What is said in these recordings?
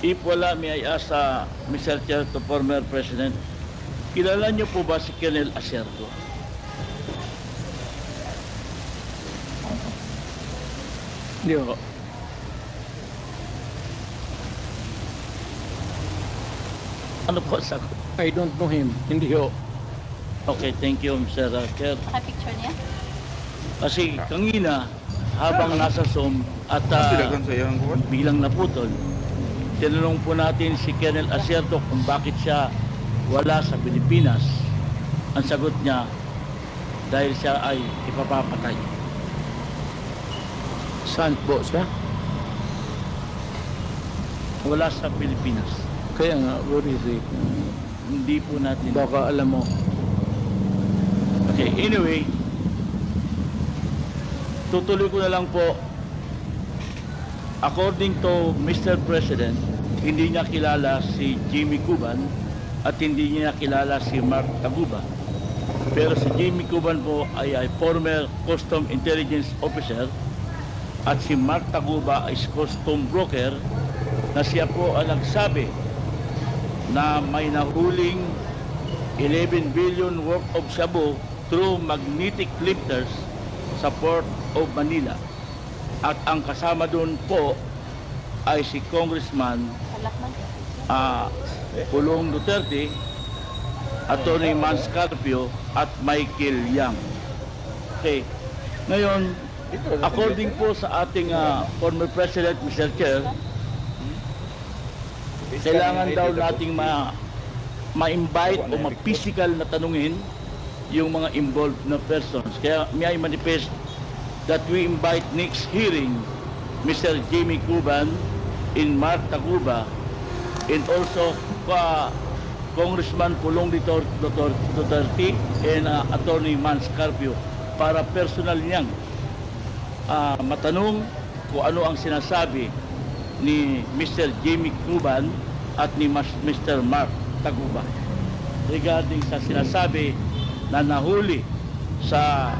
If wala, may I ask Mr. Chair to former President, kilala niyo po ba si Colonel Acerto? Hindi ho. Ano po ang sagot? I don't know him. Hindi ho. Okay, thank you, Mr. Chair. Naka-picture niya? Kasi kanina, habang nasa Zoom at Silagan sa iyang kuwan. bilang naputol, tinanong po natin si Colonel Acerto kung bakit siya wala sa Pilipinas. Ang sagot niya, dahil siya ay ipapapatay. Saan po siya? Wala sa Pilipinas. Kaya nga, what is it? Hindi po natin. Baka alam mo. Okay, anyway, tutuloy ko na lang po. According to Mr. President, hindi niya kilala si Jimmy Cuban at hindi niya kilala si Mark Taguba. Pero si Jimmy Cuban po ay former Custom Intelligence Officer at si Mark Taguba is custom broker na siya po ang nagsabi na may nahuling 11 billion worth of shabu through magnetic lifters sa Port of Manila. At ang kasama doon po ay si Congressman Pulong Duterte, Atty. Mans Carpio at Michael Yang. Okay. Ngayon, according po sa ating former President, Mr. Chair, kailangan daw nating ma-invite o ma-physical na tanungin yung mga involved na persons. Kaya may I manifest that we invite next hearing Mr. Jimmy Cuban in Mark Taguba and also Congressman Pulong Duterte and Atty. Mans Carpio para personal niyang matanong kung ano ang sinasabi ni Mr. Jimmy Cuban at ni Mr. Mark Taguba regarding sa sinasabi na nahuli sa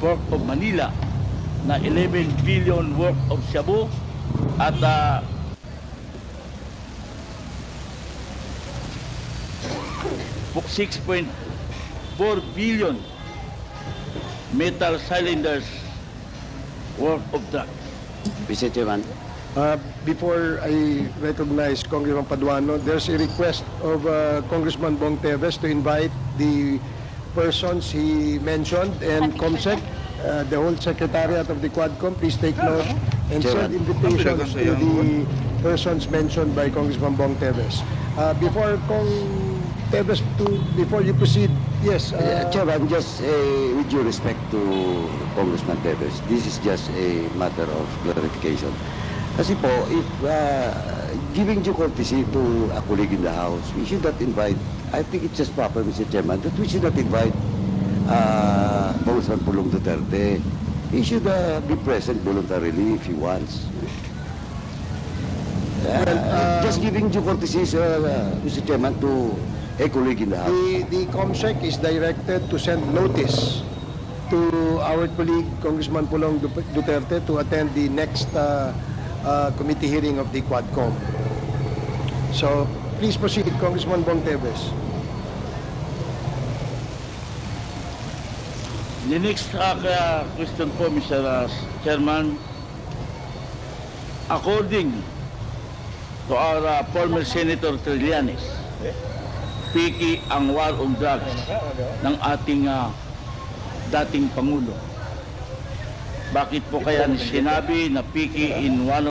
Port of Manila na 11 billion worth of shabu at 6.4 billion metal cylinders worth of drugs. Mr. Chairman. Before I recognize Congressman Paduano, there's a request of Congressman Bong Teves to invite the persons he mentioned and COMSEC, the whole secretariat of the Quadcom. Please take note and send invitations to the persons mentioned by Congressman Bong Teves. Before before you proceed, yes. Chairman, just with due respect to Congressman Teves, this is just a matter of clarification. Kasi po, if giving due courtesy to a colleague in the House, we should not invite, I think it's just proper, Mr. Chairman, that we should not invite Congressman Pulong Duterte. He should be present voluntarily if he wants. Just giving due courtesy, Mr. Chairman, to a colleague in the House. The COMSEC is directed to send notice to our colleague Congressman Pulong Duterte to attend the next committee hearing of the Quadcom. So, please proceed, Congressman Bong Teves. The next question po, Mr. Chairman, according to our former Senator Trillanes, piki ang war on drugs ng ating dating Pangulo. Bakit po kaya sinabi na piki in one